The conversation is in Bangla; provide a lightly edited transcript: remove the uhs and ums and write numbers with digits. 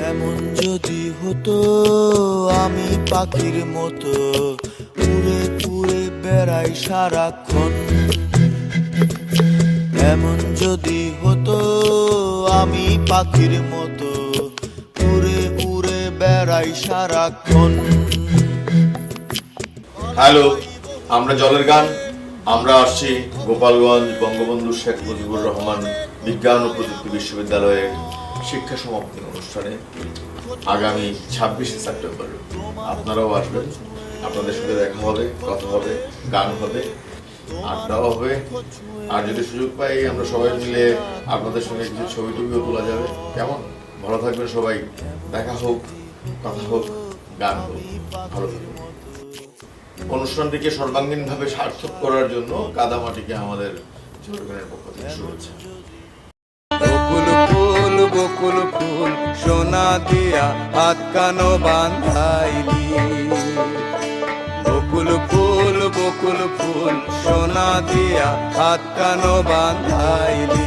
এমন যদি হতো আমি পাখির মতো উড়ে উড়ে বেড়াই সারাক্ষণ। এমন যদি হতো আমি পাখির মতো উড়ে উড়ে বেড়াই সারাক্ষণ। হ্যালো, আমরা জলের গান। আমরা আসছি গোপালগঞ্জ বঙ্গবন্ধু শেখ মুজিবুর রহমান বিজ্ঞান ও প্রযুক্তি বিশ্ববিদ্যালয়ের শিক্ষা সমাপ্তি অনুষ্ঠানে আগামী 26শে সেপ্টেম্বর। আপনারাও আসবেন, আপনাদের সাথে দেখা হবে, কথা হবে, গান হবে, আড্ডাও হবে। আর যদি সুযোগ পাই আমরা সবাই মিলে আপনাদের সঙ্গে কিছু ছবি টবিও তোলা যাবে। কেমন? ভালো থাকবেন সবাই। দেখা হোক, কথা হোক, গান হোক। ভালো থাকবেন। অনুষ্ঠানটিকে সর্বাঙ্গীনভাবে সার্থক করার জন্য কাদামাটিকে আমাদের জনগণের পক্ষ থেকে শুভেচ্ছা। বকুল ফুল বকুল ফুল সোনা দিয়া হাত কানো বাঁধাইলি। বকুল ফুল বকুল ফুল সোনা দিয়া হাত কানো বাঁধাইলি।